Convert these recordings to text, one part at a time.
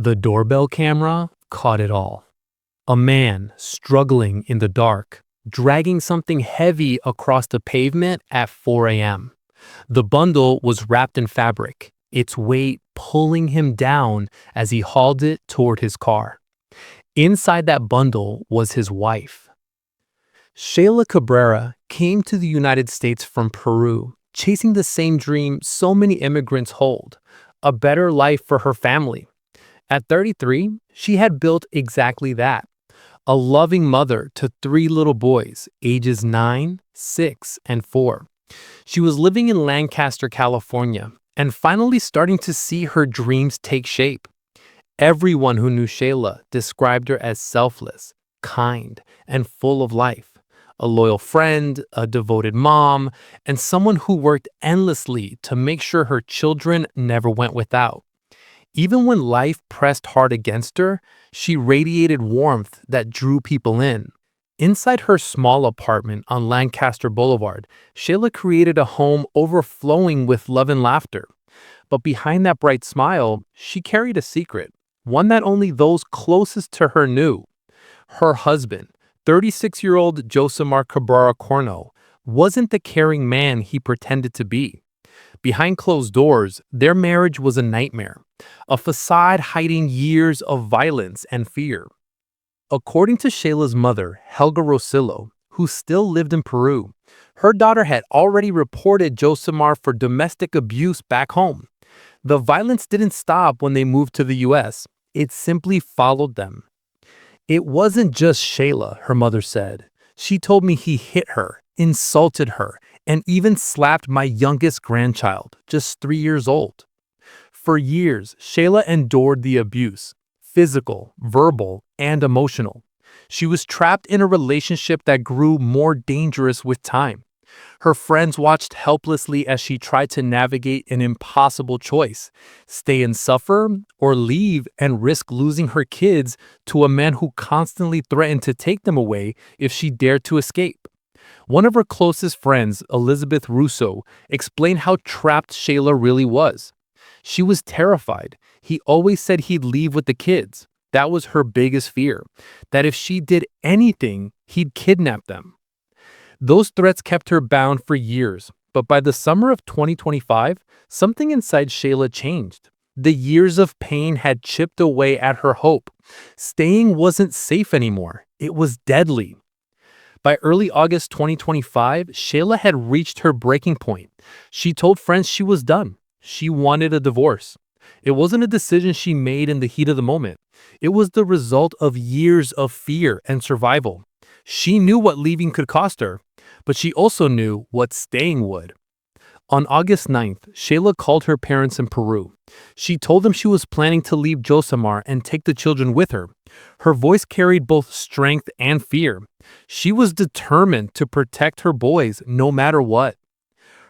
The doorbell camera caught it all. A man struggling in the dark, dragging something heavy across the pavement at 4 a.m. The bundle was wrapped in fabric, its weight pulling him down as he hauled it toward his car. Inside that bundle was his wife. Shayla Cabrera came to the United States from Peru, chasing the same dream so many immigrants hold: a better life for her family. At 33, she had built exactly that: a loving mother to 3 little boys, ages 9, 6, and 4. She was living in Lancaster, California, and finally starting to see her dreams take shape. Everyone who knew Shayla described her as selfless, kind, and full of life. A loyal friend, a devoted mom, and someone who worked endlessly to make sure her children never went without. Even when life pressed hard against her, she radiated warmth that drew people in. Inside her small apartment on Lancaster Boulevard, Shayla created a home overflowing with love and laughter. But behind that bright smile, she carried a secret, one that only those closest to her knew. Her husband, 36-year-old Josemar Cabrera Corno, wasn't the caring man he pretended to be. Behind closed doors, their marriage was a nightmare, a facade hiding years of violence and fear. According to Shayla's mother, Helga Rosillo, who still lived in Peru, her daughter had already reported Josemar for domestic abuse back home. The violence didn't stop when they moved to the U.S., it simply followed them. "It wasn't just Shayla," her mother said. "She told me he hit her, insulted her, and even slapped my youngest grandchild, just 3 years old." For years, Shayla endured the abuse: physical, verbal, and emotional. She was trapped in a relationship that grew more dangerous with time. Her friends watched helplessly as she tried to navigate an impossible choice: stay and suffer, or leave and risk losing her kids to a man who constantly threatened to take them away if she dared to escape. One of her closest friends, Elizabeth Russo, explained how trapped Shayla really was. She was terrified. He always said he'd leave with the kids. That was her biggest fear, that if she did anything, he'd kidnap them. Those threats kept her bound for years, but by the summer of 2025, something inside Shayla changed. The years of pain had chipped away at her hope. Staying wasn't safe anymore. It was deadly. By early August 2025, Shayla had reached her breaking point. She told friends she was done. She wanted a divorce. It wasn't a decision she made in the heat of the moment. It was the result of years of fear and survival. She knew what leaving could cost her, but she also knew what staying would. On August 9th, Shayla called her parents in Peru. She told them she was planning to leave Josemar and take the children with her. Her voice carried both strength and fear. She was determined to protect her boys no matter what.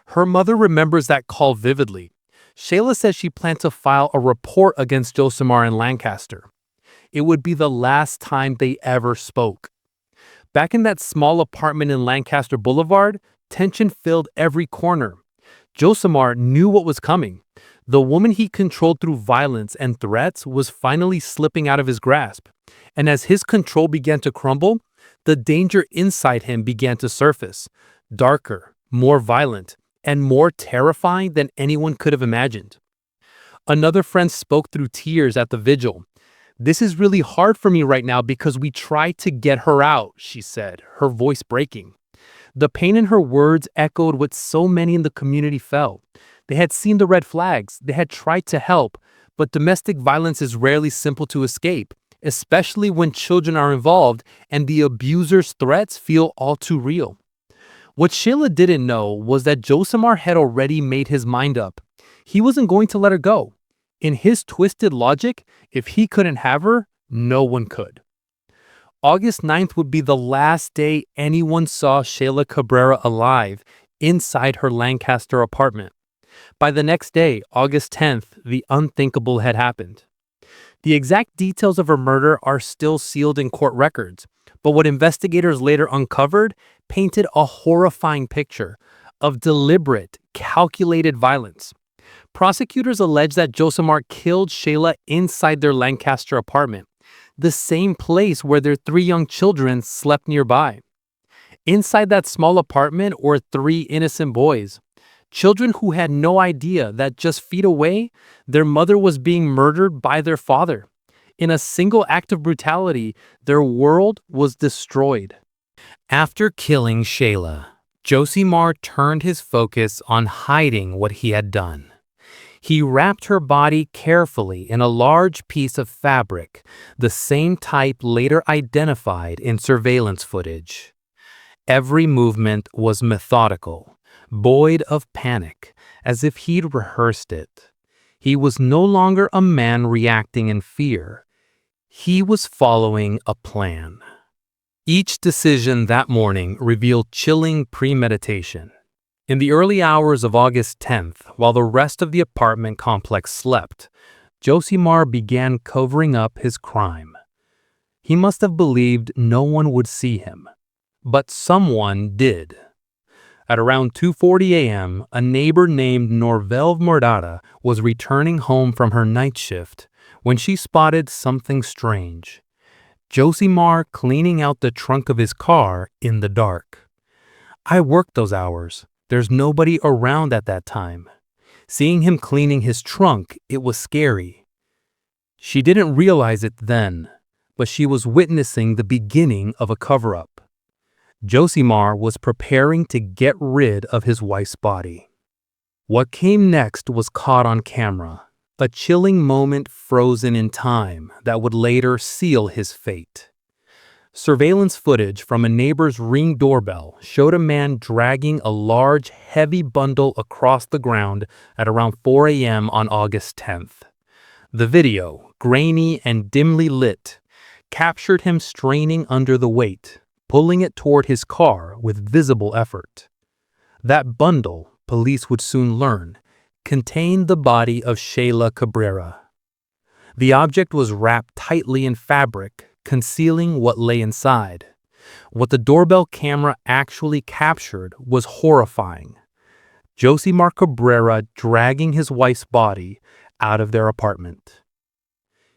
Her mother remembers that call vividly. Shayla says she planned to file a report against Josemar in Lancaster. It would be the last time they ever spoke. Back in that small apartment in Lancaster Boulevard, tension filled every corner. Josemar knew what was coming. The woman he controlled through violence and threats was finally slipping out of his grasp. And as his control began to crumble, the danger inside him began to surface: darker, more violent, and more terrifying than anyone could have imagined. Another friend spoke through tears at the vigil. "This is really hard for me right now because we tried to get her out," she said, her voice breaking. The pain in her words echoed what so many in the community felt. They had seen the red flags, they had tried to help, but domestic violence is rarely simple to escape, especially when children are involved and the abuser's threats feel all too real. What Shayla didn't know was that Josemar had already made his mind up. He wasn't going to let her go. In his twisted logic, if he couldn't have her, no one could. August 9th would be the last day anyone saw Shayla Cabrera alive inside her Lancaster apartment. By the next day, August 10th, the unthinkable had happened. The exact details of her murder are still sealed in court records, but what investigators later uncovered painted a horrifying picture of deliberate, calculated violence. Prosecutors allege that Josimar killed Sheylla inside their Lancaster apartment, the same place where their 3 young children slept nearby. Inside that small apartment were 3 innocent boys, children who had no idea that just feet away, their mother was being murdered by their father. In a single act of brutality, their world was destroyed. After killing Sheylla, Josimar turned his focus on hiding what he had done. He wrapped her body carefully in a large piece of fabric, the same type later identified in surveillance footage. Every movement was methodical, void of panic, as if he'd rehearsed it. He was no longer a man reacting in fear. He was following a plan. Each decision that morning revealed chilling premeditation. In the early hours of August 10th, while the rest of the apartment complex slept, Josimar began covering up his crime. He must have believed no one would see him, but someone did. At around 2:40 a.m., a neighbor named Norvel Mordada was returning home from her night shift when she spotted something strange. Josimar cleaning out the trunk of his car in the dark. "I worked those hours. There's nobody around at that time." Seeing him cleaning his trunk, it was scary. She didn't realize it then, but she was witnessing the beginning of a cover-up. Josimar was preparing to get rid of his wife's body. What came next was caught on camera, a chilling moment frozen in time that would later seal his fate. Surveillance footage from a neighbor's Ring doorbell showed a man dragging a large, heavy bundle across the ground at around 4 a.m. on August 10th. The video, grainy and dimly lit, captured him straining under the weight, pulling it toward his car with visible effort. That bundle, police would soon learn, contained the body of Shayla Cabrera. The object was wrapped tightly in fabric, concealing what lay inside. What the doorbell camera actually captured was horrifying. Josimar Cabrera dragging his wife's body out of their apartment.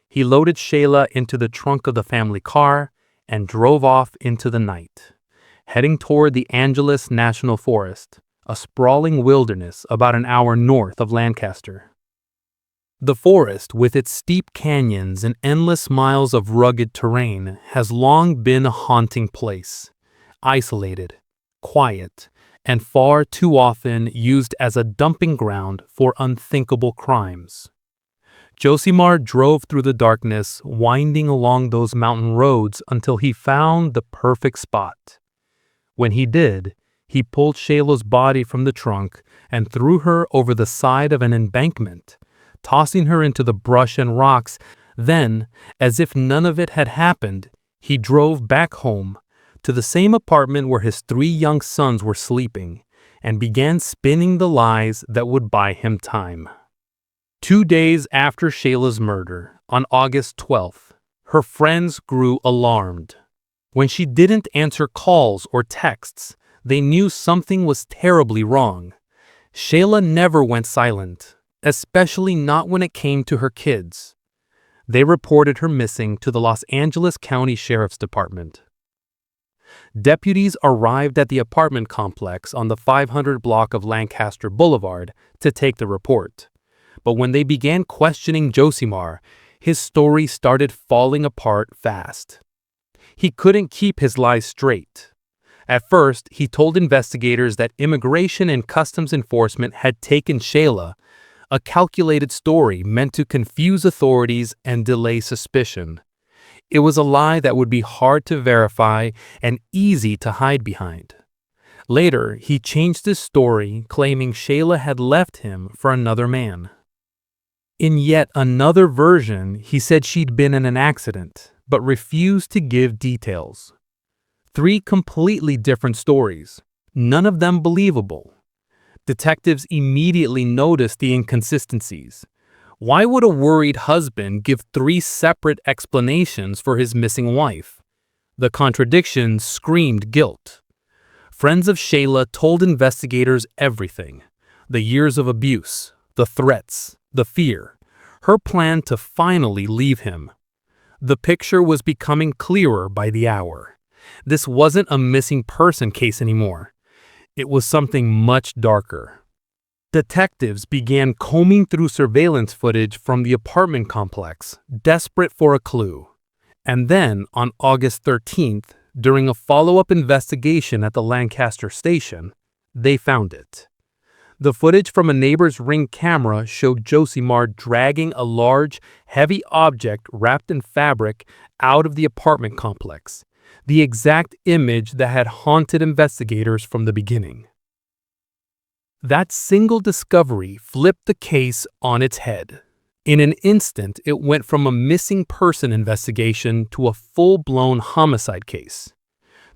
He loaded Shayla into the trunk of the family car and drove off into the night, heading toward the Angeles National Forest, a sprawling wilderness about an hour north of Lancaster. The forest, with its steep canyons and endless miles of rugged terrain, has long been a haunting place, isolated, quiet, and far too often used as a dumping ground for unthinkable crimes. Josimar drove through the darkness, winding along those mountain roads until he found the perfect spot. When he did, he pulled Shayla's body from the trunk and threw her over the side of an embankment, tossing her into the brush and rocks. Then, as if none of it had happened, he drove back home to the same apartment where his 3 young sons were sleeping and began spinning the lies that would buy him time. 2 days after Shayla's murder, on August 12th, her friends grew alarmed. When she didn't answer calls or texts, they knew something was terribly wrong. Shayla never went silent, especially not when it came to her kids. They reported her missing to the Los Angeles County Sheriff's Department. Deputies arrived at the apartment complex on the 500 block of Lancaster Boulevard to take the report. But when they began questioning Josimar, his story started falling apart fast. He couldn't keep his lies straight. At first, he told investigators that Immigration and Customs Enforcement had taken Shayla, a calculated story meant to confuse authorities and delay suspicion. It was a lie that would be hard to verify and easy to hide behind. Later, he changed his story, claiming Shayla had left him for another man. In yet another version, he said she'd been in an accident, but refused to give details. 3 completely different stories, none of them believable. Detectives immediately noticed the inconsistencies. Why would a worried husband give 3 separate explanations for his missing wife? The contradictions screamed guilt. Friends of Shayla told investigators everything: the years of abuse, the threats, the fear, her plan to finally leave him. The picture was becoming clearer by the hour. This wasn't a missing person case anymore. It was something much darker. Detectives began combing through surveillance footage from the apartment complex, desperate for a clue. And then, on August 13th, during a follow-up investigation at the Lancaster station, they found it. The footage from a neighbor's Ring camera showed Josimar dragging a large, heavy object wrapped in fabric out of the apartment complex, the exact image that had haunted investigators from the beginning. That single discovery flipped the case on its head. In an instant, it went from a missing person investigation to a full-blown homicide case.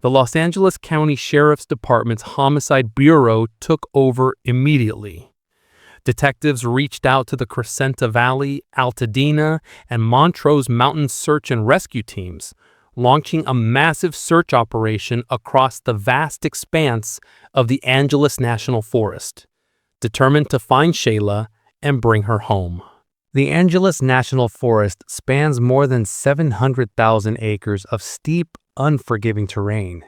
The Los Angeles County Sheriff's Department's Homicide Bureau took over immediately. Detectives reached out to the Crescenta Valley, Altadena, and Montrose Mountain search and rescue teams, launching a massive search operation across the vast expanse of the Angeles National Forest, determined to find Sheylla and bring her home. The Angeles National Forest spans more than 700,000 acres of steep, unforgiving terrain,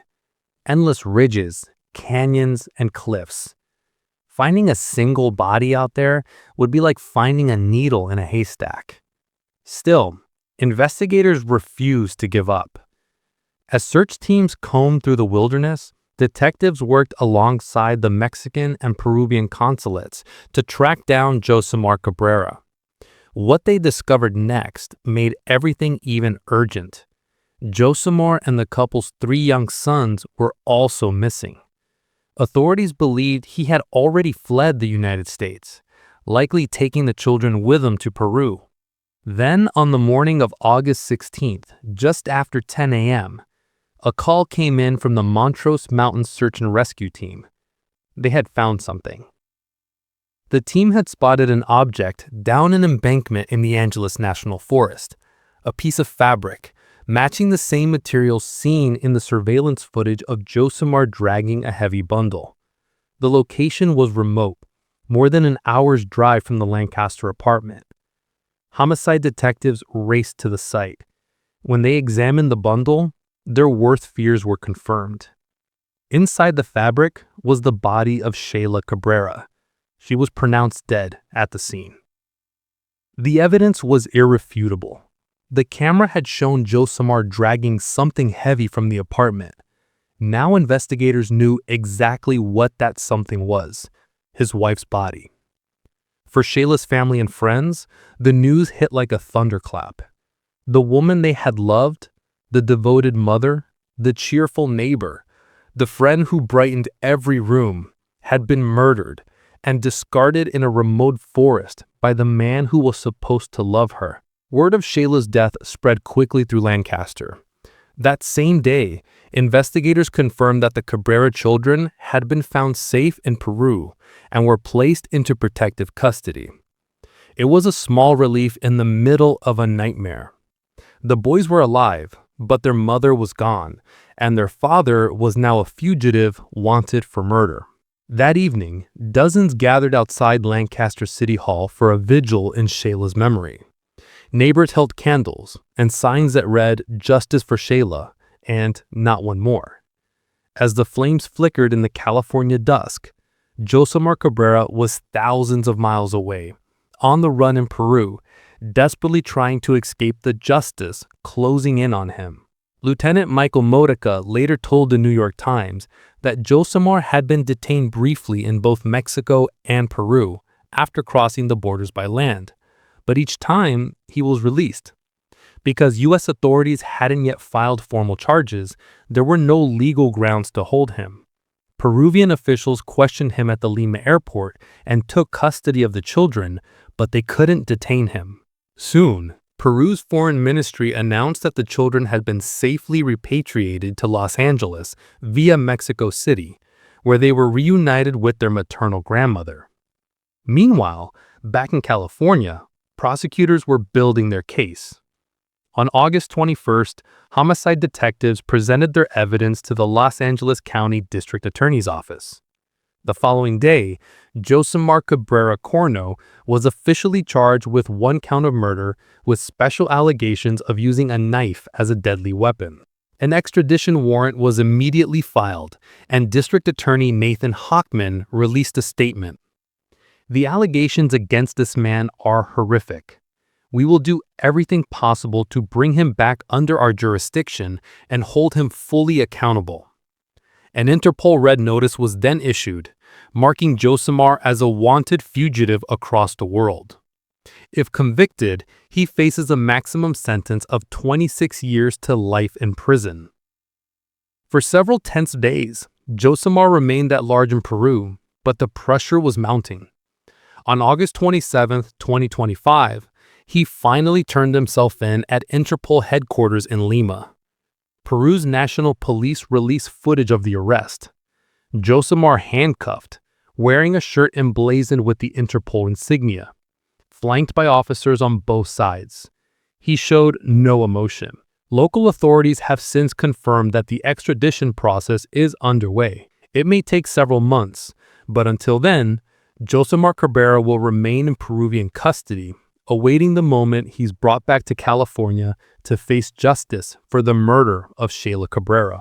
endless ridges, canyons, and cliffs. Finding a single body out there would be like finding a needle in a haystack. Still, investigators refused to give up. As search teams combed through the wilderness, detectives worked alongside the Mexican and Peruvian consulates to track down Josimar Cabrera. What they discovered next made everything even urgent. Josimar and the couple's 3 young sons were also missing. Authorities believed he had already fled the United States, likely taking the children with him to Peru. Then, on the morning of August 16th, just after 10 a.m., a call came in from the Montrose Mountain Search and Rescue Team. They had found something. The team had spotted an object down an embankment in the Angeles National Forest, a piece of fabric, matching the same materials seen in the surveillance footage of Josimar dragging a heavy bundle. The location was remote, more than an hour's drive from the Lancaster apartment. Homicide detectives raced to the site. When they examined the bundle, their worst fears were confirmed. Inside the fabric was the body of Shayla Cabrera. She was pronounced dead at the scene. The evidence was irrefutable. The camera had shown Josimar dragging something heavy from the apartment. Now investigators knew exactly what that something was: his wife's body. For Shayla's family and friends, the news hit like a thunderclap. The woman they had loved, the devoted mother, the cheerful neighbor, the friend who brightened every room, had been murdered and discarded in a remote forest by the man who was supposed to love her. Word of Shayla's death spread quickly through Lancaster. That same day, investigators confirmed that the Cabrera children had been found safe in Peru and were placed into protective custody. It was a small relief in the middle of a nightmare. The boys were alive, but their mother was gone, and their father was now a fugitive wanted for murder. That evening, dozens gathered outside Lancaster City Hall for a vigil in Shayla's memory. Neighbors held candles and signs that read "Justice for Sheylla" and "Not one more." As the flames flickered in the California dusk, Josimar Cabrera was thousands of miles away, on the run in Peru, desperately trying to escape the justice closing in on him. Lieutenant Michael Modica later told the New York Times that Josimar had been detained briefly in both Mexico and Peru after crossing the borders by land, but each time he was released. Because U.S. authorities hadn't yet filed formal charges, there were no legal grounds to hold him. Peruvian officials questioned him at the Lima airport and took custody of the children, but they couldn't detain him. Soon, Peru's foreign ministry announced that the children had been safely repatriated to Los Angeles via Mexico City, where they were reunited with their maternal grandmother. Meanwhile, back in California, prosecutors were building their case. On August 21st, homicide detectives presented their evidence to the Los Angeles County District Attorney's Office. The following day, Josemar Cabrera Corno was officially charged with 1 count of murder with special allegations of using a knife as a deadly weapon. An extradition warrant was immediately filed, and District Attorney Nathan Hochman released a statement. "The allegations against this man are horrific. We will do everything possible to bring him back under our jurisdiction and hold him fully accountable." An Interpol red notice was then issued, marking Josemar as a wanted fugitive across the world. If convicted, he faces a maximum sentence of 26 years to life in prison. For several tense days, Josemar remained at large in Peru, but the pressure was mounting. On August 27, 2025, he finally turned himself in at Interpol headquarters in Lima. Peru's National Police released footage of the arrest. Josemar handcuffed, wearing a shirt emblazoned with the Interpol insignia, flanked by officers on both sides. He showed no emotion. Local authorities have since confirmed that the extradition process is underway. It may take several months, but until then, Josemar Cabrera will remain in Peruvian custody, awaiting the moment he's brought back to California to face justice for the murder of Sheylla Cabrera.